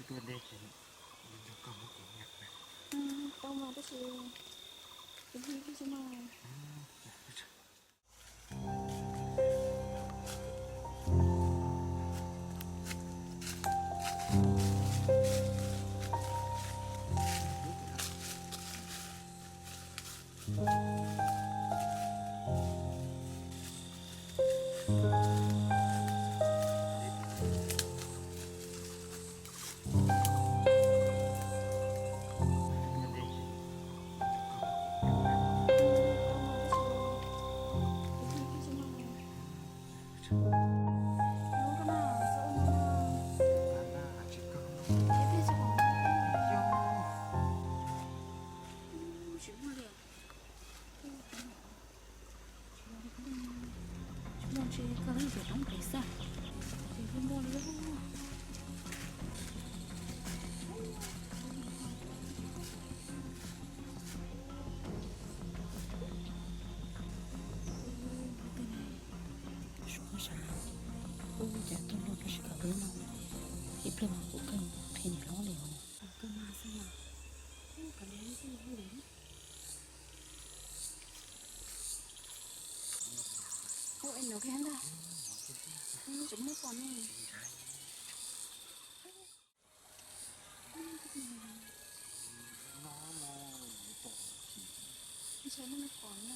ตัวเด็กเห็นมันจะก็มุกอย่างเงี้ยนะ tao mà cái gì cái gì cái gì mà โอ้ยหนูแค่นั้นจุ๊บไม่ก่อนนี่ไม่ใช่ไม่ก่อนนะ